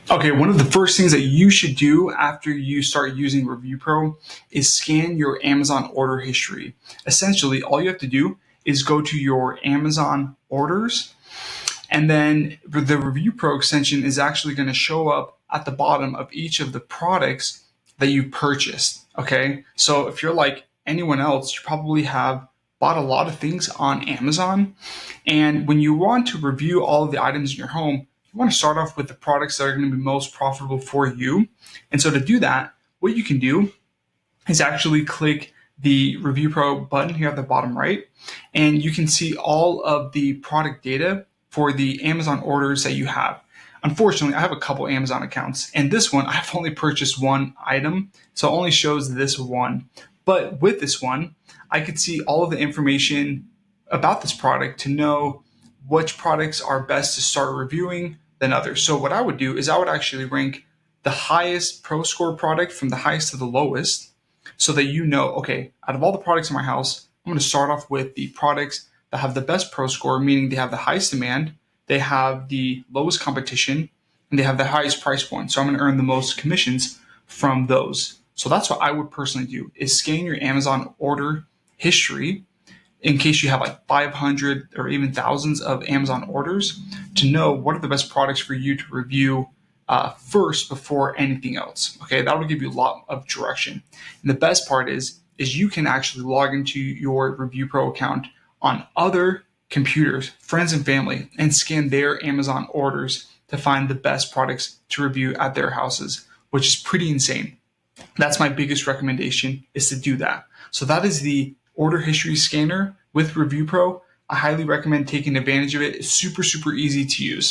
Okay, one of the first things that you should do after you start using ReviewPro is scan your Amazon order history. Essentially, all you have to do is go to your Amazon orders, and then the ReviewPro extension is actually going to show up at the bottom of each of the products that you purchased. Okay, so if you're like anyone else, you probably have bought a lot of things on Amazon, and when you want to review all of the items in your home, you want to start off with the products that are going to be most profitable for you. And so to do that, what you can do is actually click the ReviewPro button here at the bottom right, and you can see all of the product data for the Amazon orders that you have. Unfortunately, I have a couple Amazon accounts, and this one, I've only purchased one item, so it only shows this one. But with this one, I could see all of the information about this product to know which products are best to start reviewing than others. So what I would do is I would actually rank the highest pro score product from the highest to the lowest, so that you know, okay, out of all the products in my house, I'm going to start off with the products that have the best pro score, meaning they have the highest demand, they have the lowest competition, and they have the highest price point. So I'm going to earn the most commissions from those. So that's what I would personally do, is scan your Amazon order history in case you have like 500 or even thousands of Amazon orders, to know what are the best products for you to review first before anything else. Okay, that will give you a lot of direction. And the best part is you can actually log into your ReviewPro account on other computers, friends and family, and scan their Amazon orders to find the best products to review at their houses, which is pretty insane. That's my biggest recommendation, is to do that. So that is the order history scanner with ReviewPro. I highly recommend taking advantage of it. It's super, super easy to use.